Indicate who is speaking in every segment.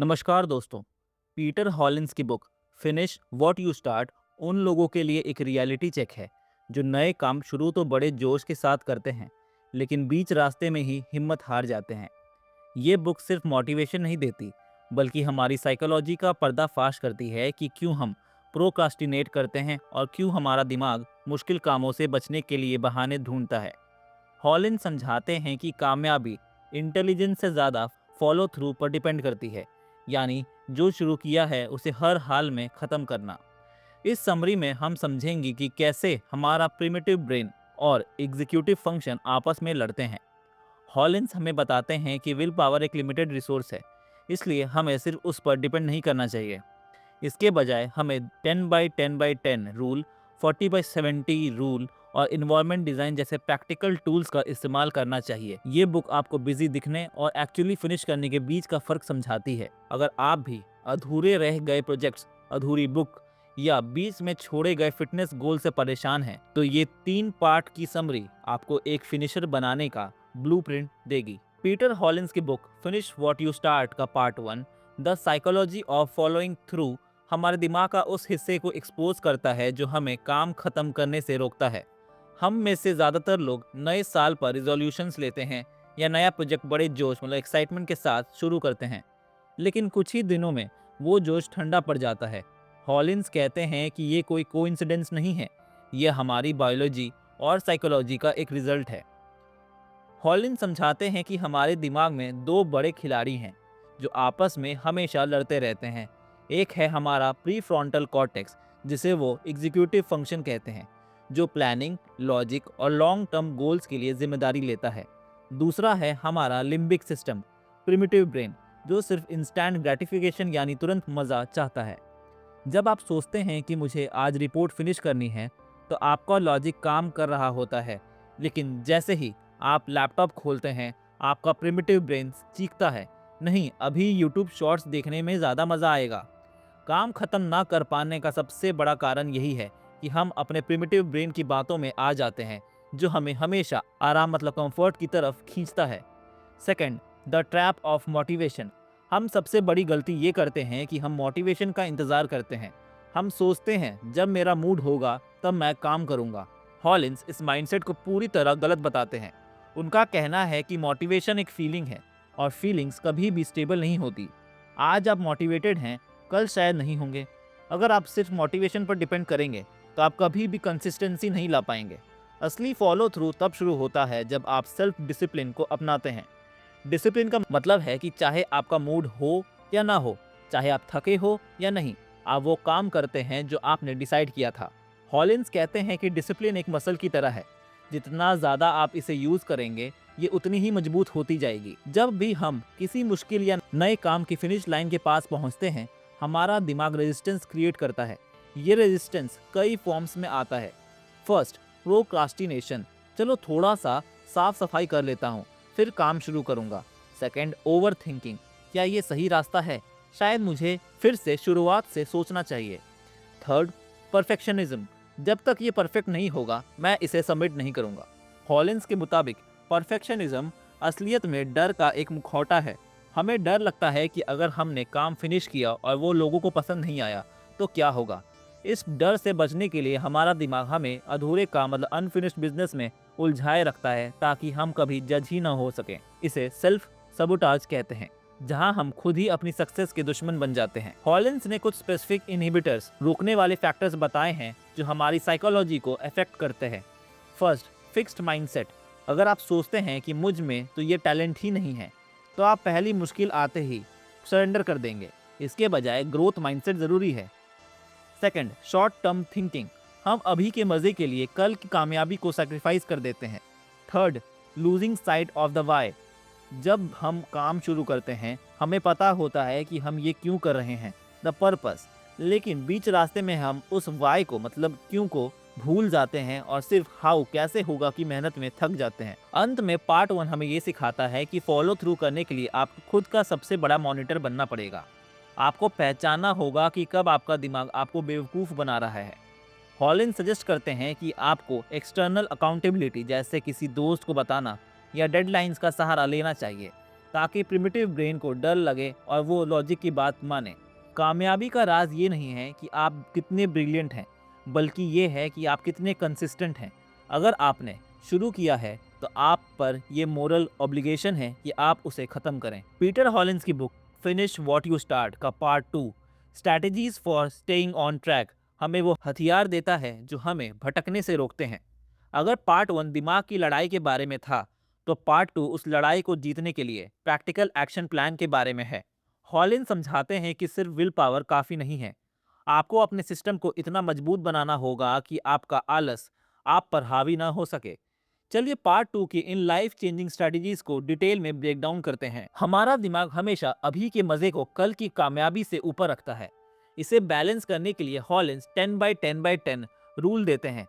Speaker 1: नमस्कार दोस्तों। Peter Hollins की book finish what you start उन लोगों के लिए एक रियलिटी चेक है जो नए काम शुरू तो बड़े जोश के साथ करते हैं, लेकिन बीच रास्ते में ही हिम्मत हार जाते हैं। ये बुक सिर्फ मोटिवेशन नहीं देती, बल्कि हमारी साइकोलॉजी का पर्दाफाश करती है कि क्यों हम प्रोक्रास्टिनेट करते हैं और क्यों हमारा दिमाग मुश्किल कामों से बचने के लिए बहाने ढूंढता है। हॉलिन समझाते हैं कि कामयाबी इंटेलिजेंस से ज़्यादा फॉलो थ्रू पर डिपेंड करती है, यानी जो शुरू किया है उसे हर हाल में ख़त्म करना। इस समरी में हम समझेंगे कि कैसे हमारा प्रिमिटिव ब्रेन और एग्जीक्यूटिव फंक्शन आपस में लड़ते हैं। हॉलिन्स हमें बताते हैं कि विल पावर एक लिमिटेड रिसोर्स है, इसलिए हमें सिर्फ उस पर डिपेंड नहीं करना चाहिए। इसके बजाय हमें 10 by 10 by 10 rule, 40 by 70 rule और इन्वायरमेंट डिज़ाइन जैसे प्रैक्टिकल टूल्स का इस्तेमाल करना चाहिए। ये बुक आपको बिजी दिखने और एक्चुअली फिनिश करने के बीच का फ़र्क समझाती है। अगर आप भी अधूरे रह गए प्रोजेक्ट्स, अधूरी बुक या बीच में छोड़े गए फिटनेस गोल से परेशान हैं, तो ये 3 पार्ट की समरी आपको एक फिनिशर बनाने का ब्लूप्रिंट देगी। पीटर हॉलिन्स की book finish what you start का part 1, the psychology of following through, हमारे दिमाग का उस हिस्से को एक्सपोज करता है जो हमें काम खत्म करने से रोकता है। हम में से ज़्यादातर लोग नए साल पर रिजोल्यूशंस लेते हैं या नया प्रोजेक्ट बड़े जोश एक्साइटमेंट के साथ शुरू करते हैं, लेकिन कुछ ही दिनों में वो जोश ठंडा पड़ जाता है। हॉलिन्स कहते हैं कि ये कोई कोइंसिडेंस नहीं है, ये हमारी बायोलॉजी और साइकोलॉजी का एक रिजल्ट है। हॉलिन समझाते हैं कि हमारे दिमाग में दो बड़े खिलाड़ी हैं जो आपस में हमेशा लड़ते रहते हैं। एक है हमारा प्री फ्रंटल कॉर्टेक्स, जिसे वो एग्जीक्यूटिव फंक्शन कहते हैं, जो प्लानिंग, लॉजिक और लॉन्ग टर्म गोल्स के लिए जिम्मेदारी लेता है। दूसरा है हमारा लिम्बिक सिस्टम, प्रिमिटिव ब्रेन, जो सिर्फ इंस्टेंट ग्रेटिफिकेशन यानी तुरंत मज़ा चाहता है। जब आप सोचते हैं कि मुझे आज रिपोर्ट फिनिश करनी है, तो आपका लॉजिक काम कर रहा होता है, लेकिन जैसे ही आप लैपटॉप खोलते हैं, आपका प्रिमिटिव ब्रेन चीखता है, नहीं, अभी यूट्यूब शॉर्ट्स देखने में ज़्यादा मज़ा आएगा। काम खत्म ना कर पाने का सबसे बड़ा कारण यही है कि हम अपने प्रिमिटिव ब्रेन की बातों में आ जाते हैं, जो हमें हमेशा आराम कंफर्ट की तरफ खींचता है। Second, the trap of motivation. हम सबसे बड़ी गलती ये करते हैं कि हम मोटिवेशन का इंतज़ार करते हैं। हम सोचते हैं जब मेरा मूड होगा तब मैं काम करूँगा। हॉलिन्स इस माइंडसेट को पूरी तरह गलत बताते हैं। उनका कहना है कि मोटिवेशन एक फीलिंग है और फीलिंग्स कभी भी स्टेबल नहीं होती। आज आप मोटिवेटेड हैं, कल शायद नहीं होंगे। अगर आप सिर्फ मोटिवेशन पर डिपेंड करेंगे तो आप कभी भी कंसिस्टेंसी नहीं ला पाएंगे। असली फॉलो थ्रू तब शुरू होता है जब आप सेल्फ डिसिप्लिन को अपनाते हैं। डिसिप्लिन का मतलब है कि चाहे आपका मूड हो या ना हो, चाहे आप थके हो या नहीं, आप वो काम करते हैं जो आपने डिसाइड किया था। हॉलिन्स कहते हैं कि डिसिप्लिन एक मसल की तरह है, जितना ज़्यादा आप इसे यूज़ करेंगे, ये उतनी ही मजबूत होती जाएगी। जब भी हम किसी मुश्किल या नए काम की फिनिश लाइन के पास पहुंचते हैं, हमारा दिमाग रेजिस्टेंस क्रिएट करता है। ये रेजिस्टेंस कई फॉर्म्स में आता है। फर्स्ट, प्रोक्रास्टिनेशन, चलो थोड़ा सा साफ सफाई कर लेता हूँ, फिर काम शुरू करूँगा। सेकंड, ओवर थिंकिंग, क्या ये सही रास्ता है, शायद मुझे फिर से शुरुआत से सोचना चाहिए। थर्ड, परफेक्शनिज्म, जब तक ये परफेक्ट नहीं होगा मैं इसे सबमिट नहीं करूँगा। हॉलिन्स के मुताबिक परफेक्शनिज्म असलियत में डर का एक मुखौटा है। हमें डर लगता है कि अगर हमने काम फिनिश किया और वो लोगों को पसंद नहीं आया तो क्या होगा। इस डर से बचने के लिए हमारा दिमाग हमें अधूरे काम अनफिनिश्ड बिजनेस में उलझाए रखता है, ताकि हम कभी जज ही ना हो सकें। इसे सेल्फ सबोटाज कहते हैं, जहां हम खुद ही अपनी सक्सेस के दुश्मन बन जाते हैं। हॉलिन्स ने कुछ स्पेसिफिक इनहिबिटर्स, रोकने वाले फैक्टर्स बताए हैं जो हमारी साइकोलॉजी को अफेक्ट करते हैं। First, fixed mindset. अगर आप सोचते हैं कि मुझ में तो ये टैलेंट ही नहीं है, तो आप पहली मुश्किल आते ही सरेंडर कर देंगे। इसके बजाय ग्रोथ माइंडसेट ज़रूरी है। सेकंड, शॉर्ट टर्म थिंकिंग, हम अभी के मज़े के लिए कल की कामयाबी को सैक्रिफाइस कर देते हैं। Third, losing sight of the why, जब हम काम शुरू करते हैं हमें पता होता है कि हम ये क्यों कर रहे हैं, द पर्पस, लेकिन बीच रास्ते में हम उस वाई को क्यों को भूल जाते हैं और सिर्फ हाउ, कैसे होगा की मेहनत में थक जाते हैं। अंत में पार्ट 1 हमें ये सिखाता है कि फॉलो थ्रू करने के लिए आपको खुद का सबसे बड़ा मॉनिटर बनना पड़ेगा। आपको पहचानना होगा कि कब आपका दिमाग आपको बेवकूफ़ बना रहा है। हॉलिन सजेस्ट करते हैं कि आपको एक्सटर्नल अकाउंटेबिलिटी, जैसे किसी दोस्त को बताना या डेडलाइंस का सहारा लेना चाहिए, ताकि प्रिमिटिव ब्रेन को डर लगे और वो लॉजिक की बात माने। कामयाबी का राज ये नहीं है कि आप कितने ब्रिलियंट हैं, बल्कि ये है कि आप कितने कंसिस्टेंट हैं। अगर आपने शुरू किया है तो आप पर ये मोरल ऑब्लिगेशन है कि आप उसे ख़त्म करें। पीटर हॉलिंस की book finish what you start का part 2 strategies for staying on track हमें वो हथियार देता है जो हमें भटकने से रोकते हैं। अगर पार्ट 1 दिमाग की लड़ाई के बारे में था, तो पार्ट 2 उस लड़ाई को जीतने के लिए प्रैक्टिकल एक्शन प्लान के बारे में है। हॉलिन समझाते हैं कि सिर्फ विल पावर काफ़ी नहीं है। आपको अपने सिस्टम को इतना मजबूत बनाना होगा कि आपका आलस आप पर हावी ना हो सके। चलिए पार्ट 2 की इन लाइफ चेंजिंग स्ट्रेटजीज को डिटेल में ब्रेक डाउन करते हैं। हमारा दिमाग हमेशा अभी के मजे को कल की कामयाबी से ऊपर रखता है। इसे बैलेंस करने के लिए हॉलिन्स 10 by 10 by 10 रूल देते हैं।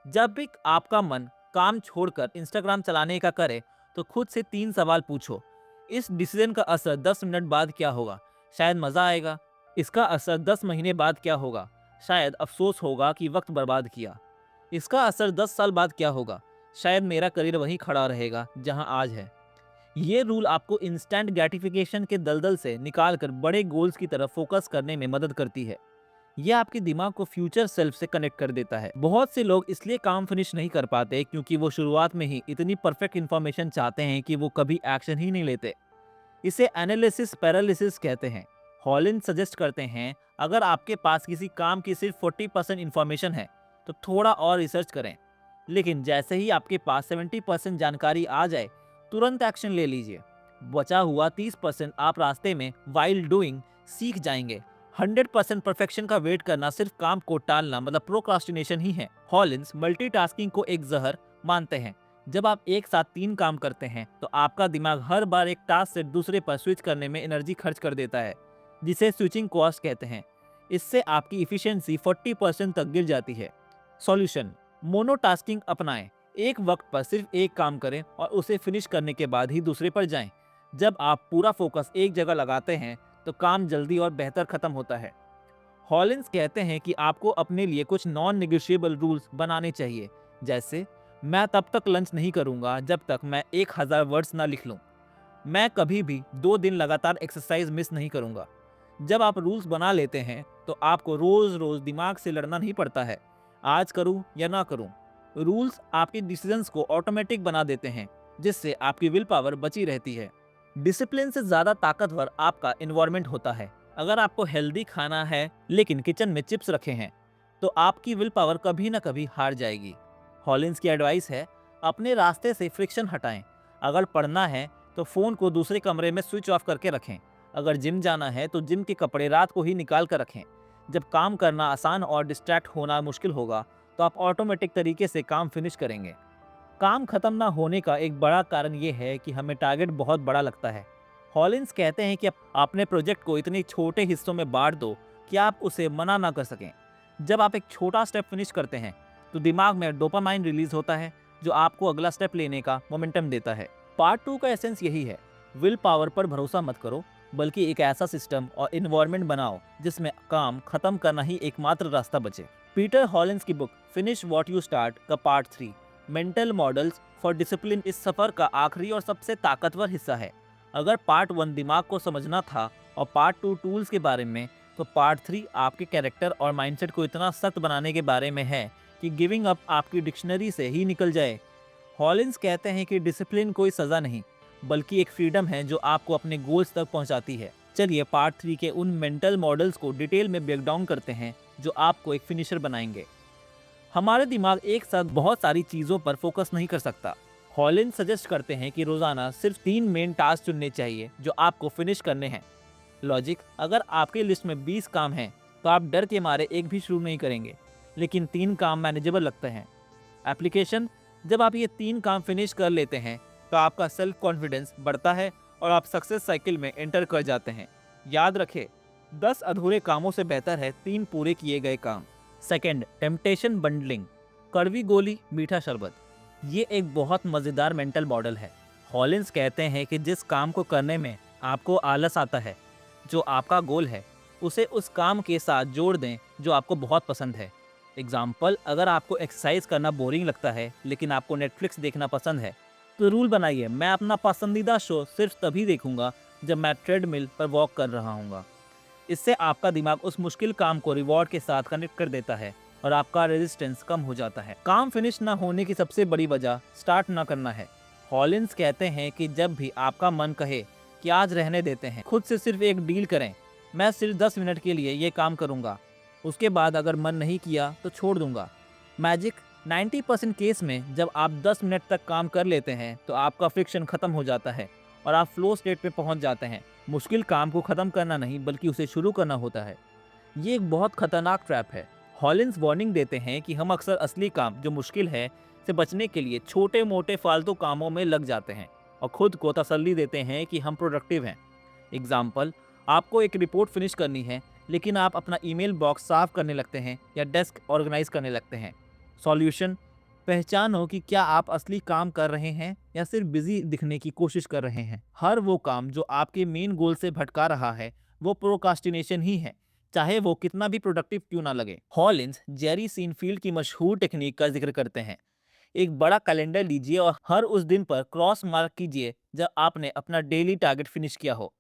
Speaker 1: जब भी आपका मन काम छोड़कर इंस्टाग्राम चलाने का करे, तो खुद से 3 सवाल पूछो। इस डिसीजन का असर 10 मिनट बाद क्या होगा? शायद मजा आएगा। इसका असर 10 महीने बाद क्या होगा? शायद अफसोस होगा कि वक्त बर्बाद किया। इसका असर 10 साल बाद क्या होगा? शायद मेरा करियर वहीं खड़ा रहेगा जहां आज है। ये रूल आपको इंस्टेंट ग्रेटिफिकेशन के दलदल से निकालकर बड़े गोल्स की तरफ फोकस करने में मदद करती है। यह आपके दिमाग को फ्यूचर सेल्फ से कनेक्ट कर देता है। बहुत से लोग इसलिए काम फिनिश नहीं कर पाते क्योंकि वो शुरुआत में ही इतनी परफेक्ट इन्फॉर्मेशन चाहते हैं कि वो कभी एक्शन ही नहीं लेते। इसे एनालिसिस पैरालिसिस कहते हैं। हॉलिन सजेस्ट करते हैं, अगर आपके पास किसी काम की सिर्फ 40% इन्फॉर्मेशन है तो थोड़ा और रिसर्च करें, लेकिन जैसे ही आपके पास 70% जानकारी आ जाए, तुरंत एक्शन ले लीजिए। बचा हुआ 30% आप रास्ते में वाइल डूइंग सीख जाएंगे। 100% परफेक्शन का वेट करना सिर्फ काम को टालना मतलब प्रोक्रास्टिनेशन ही है। हॉलिन्स मल्टीटास्किंग को एक जहर मानते हैं। जब आप एक साथ 3 काम करते हैं तो आपका दिमाग हर बार एक टास्क से दूसरे पर स्विच करने में एनर्जी खर्च कर देता है, जिसे स्विचिंग कॉस्ट कहते हैं। इससे आपकी इफिशियंसी 40% तक गिर जाती है। सॉल्यूशन, मोनोटास्किंग अपनाएं। एक वक्त पर सिर्फ एक काम करें और उसे फिनिश करने के बाद ही दूसरे पर जाएं। जब आप पूरा फोकस एक जगह लगाते हैं तो काम जल्दी और बेहतर खत्म होता है। हॉलिन्स कहते हैं कि आपको अपने लिए कुछ नॉन नेगोशिएबल रूल्स बनाने चाहिए, जैसे मैं तब तक लंच नहीं करूंगा जब तक मैं 1000 वर्ड्स ना लिख लूं। मैं कभी भी 2 दिन लगातार एक्सरसाइज मिस नहीं करूंगा। जब आप रूल्स बना लेते हैं तो आपको रोज रोज दिमाग से लड़ना नहीं पड़ता है, आज करूं या ना करूं। रूल्स आपके डिसीजंस को ऑटोमेटिक बना देते हैं, जिससे आपकी विल पावर बची रहती है। डिसिप्लिन से ज्यादा ताकतवर आपका एनवायरनमेंट होता है। अगर आपको हेल्दी खाना है लेकिन किचन में चिप्स रखे हैं, तो आपकी विल पावर कभी ना कभी हार जाएगी। हॉलिन्स की एडवाइस है, अपने रास्ते से फ्रिक्शन हटाएं। अगर पढ़ना है तो फ़ोन को दूसरे कमरे में स्विच ऑफ करके रखें। अगर जिम जाना है तो जिम के कपड़े रात को ही निकाल कर रखें। जब काम करना आसान और डिस्ट्रैक्ट होना मुश्किल होगा, तो आप ऑटोमेटिक तरीके से काम फिनिश करेंगे। काम खत्म ना होने का एक बड़ा कारण ये है कि हमें टारगेट बहुत बड़ा लगता है। हॉलिन्स कहते हैं कि आप अपने प्रोजेक्ट को इतने छोटे हिस्सों में बांट दो कि आप उसे मना ना कर सकें। जब आप एक छोटा स्टेप फिनिश करते हैं तो दिमाग में डोपामाइन रिलीज होता है, जो आपको अगला स्टेप लेने का मोमेंटम देता है। पार्ट 2 का एसेंस यही है, विल पावर पर भरोसा मत करो, बल्कि एक ऐसा सिस्टम और इन्वायरमेंट बनाओ जिसमें काम खत्म करना ही एकमात्र रास्ता बचे। पीटर हॉलिन्स की book finish what you start का part 3 mental models for discipline इस सफर का आखिरी और सबसे ताकतवर हिस्सा है। अगर पार्ट 1 दिमाग को समझना था और पार्ट 2 टूल्स के बारे में, तो पार्ट 3 आपके कैरेक्टर और माइंडसेट को इतना सख्त बनाने के बारे में है कि गिविंग अप आपकी डिक्शनरी से ही निकल जाए। हॉलिन्स कहते हैं कि डिसिप्लिन कोई सज़ा नहीं, बल्कि एक फ्रीडम है जो आपको अपने गोल्स तक पहुंचाती है। चलिए पार्ट 3 के उन मेंटल मॉडल्स को डिटेल में ब्रेक डाउन करते हैं जो आपको एक फिनिशर बनाएंगे। हमारे दिमाग एक साथ बहुत सारी चीज़ों पर फोकस नहीं कर सकता। हॉलिन सजेस्ट करते हैं कि रोज़ाना सिर्फ 3 मेन टास्क चुनने चाहिए जो आपको फिनिश करने हैं। लॉजिक, अगर आपकी लिस्ट में 20 काम हैं तो आप डर के मारे एक भी शुरू नहीं करेंगे, लेकिन 3 काम मैनेजेबल लगते हैं। एप्लीकेशन, जब आप ये 3 काम फिनिश कर लेते हैं तो आपका सेल्फ कॉन्फिडेंस बढ़ता है और आप सक्सेस साइकिल में एंटर कर जाते हैं। याद रखें, 10 अधूरे कामों से बेहतर है 3 पूरे किए गए काम। सेकेंड, टेम्पटेशन बंडलिंग, कड़वी गोली मीठा शरबत। ये एक बहुत मज़ेदार मेंटल मॉडल है। हॉलिन्स कहते हैं कि जिस काम को करने में आपको आलस आता है, जो आपका गोल है, उसे उस काम के साथ जोड़ दें जो आपको बहुत पसंद है। एग्जाम्पल, अगर आपको एक्सरसाइज करना बोरिंग लगता है लेकिन आपको नेटफ्लिक्स देखना पसंद है, तो रूल बनाइए, मैं अपना पसंदीदा शो सिर्फ तभी देखूंगा जब मैं ट्रेडमिल पर वॉक कर रहा हूँगा। इससे आपका दिमाग उस मुश्किल काम को रिवॉर्ड के साथ कनेक्ट कर देता है और आपका रेजिस्टेंस कम हो जाता है। काम फिनिश ना होने की सबसे बड़ी वजह स्टार्ट ना करना है। हॉलिंस कहते हैं कि जब भी आपका मन कहे कि आज रहने देते हैं, खुद से सिर्फ एक डील करें, मैं सिर्फ 10 मिनट के लिए ये काम करूंगा, उसके बाद अगर मन नहीं किया तो छोड़ दूंगा। मैजिक 90% केस में जब आप 10 मिनट तक काम कर लेते हैं तो आपका फ्रिक्शन खत्म हो जाता है और आप फ्लो स्टेट पे पहुंच जाते हैं। मुश्किल काम को खत्म करना नहीं बल्कि उसे शुरू करना होता है। ये एक बहुत खतरनाक ट्रैप है। हॉलिंस वार्निंग देते हैं कि हम अक्सर असली काम जो मुश्किल है से बचने के लिए छोटे मोटे फालतू कामों में लग जाते हैं और खुद को तसल्ली देते हैं कि हम प्रोडक्टिव हैं। एग्जाम्पल, आपको एक रिपोर्ट फिनिश करनी है लेकिन आप अपना ईमेल बॉक्स साफ करने लगते हैं या डेस्क ऑर्गेनाइज करने लगते हैं। सॉल्यूशन, पहचानो कि क्या आप असली काम कर रहे हैं या सिर्फ बिजी दिखने की कोशिश कर रहे हैं। हर वो काम जो आपके मेन गोल से भटका रहा है वो प्रोकास्टिनेशन ही है, चाहे वो कितना भी प्रोडक्टिव क्यों ना लगे। हॉलिंस जेरी सीनफील्ड की मशहूर टेक्निक का जिक्र करते हैं। एक बड़ा कैलेंडर लीजिए और हर उस दिन पर क्रॉस मार्क कीजिए जब आपने अपना डेली टारगेट फिनिश किया हो।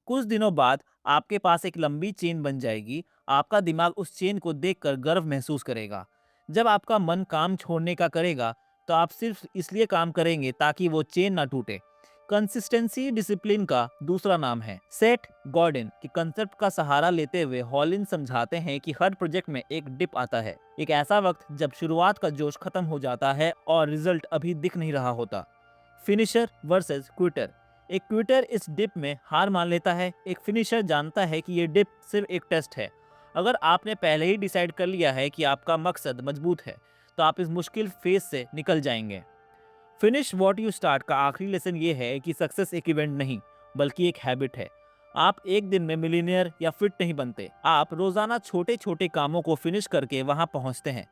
Speaker 1: कुछ दिनों बाद आपके पास एक लंबी चेन बन जाएगी। आपका दिमाग उस चेन को देखकर गर्व महसूस करेगा। जब आपका मन काम छोड़ने का करेगा तो आप सिर्फ इसलिए काम करेंगे ताकि वो चेन ना टूटे। कंसिस्टेंसी डिसिप्लिन का दूसरा नाम है। सेठ गॉर्डन के कंसेप्ट का सहारा लेते हुए हॉलिन समझाते हैं कि हर प्रोजेक्ट में एक डिप आता है, एक ऐसा वक्त जब शुरुआत का जोश खत्म हो जाता है और रिजल्ट अभी दिख नहीं रहा होता। Finisher versus Quetta. एक क्विटर इस डिप में हार मान लेता है, एक फिनिशर जानता है कि ये डिप सिर्फ एक टेस्ट है। अगर आपने पहले ही डिसाइड कर लिया है कि आपका मकसद मजबूत है तो आप इस मुश्किल फेज से निकल जाएंगे। फिनिश व्हाट यू स्टार्ट का आखिरी लेसन ये है कि सक्सेस एक इवेंट नहीं बल्कि एक हैबिट है। आप एक दिन में मिलीनियर या फिट नहीं बनते, आप रोजाना छोटे छोटे कामों को फिनिश करके वहां पहुंचते हैं।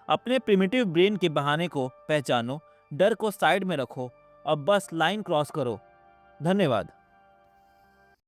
Speaker 1: अपने प्रिमिटिव ब्रेन के बहाने को पहचानो, डर को साइड में रखो और बस लाइन क्रॉस करो। धन्यवाद।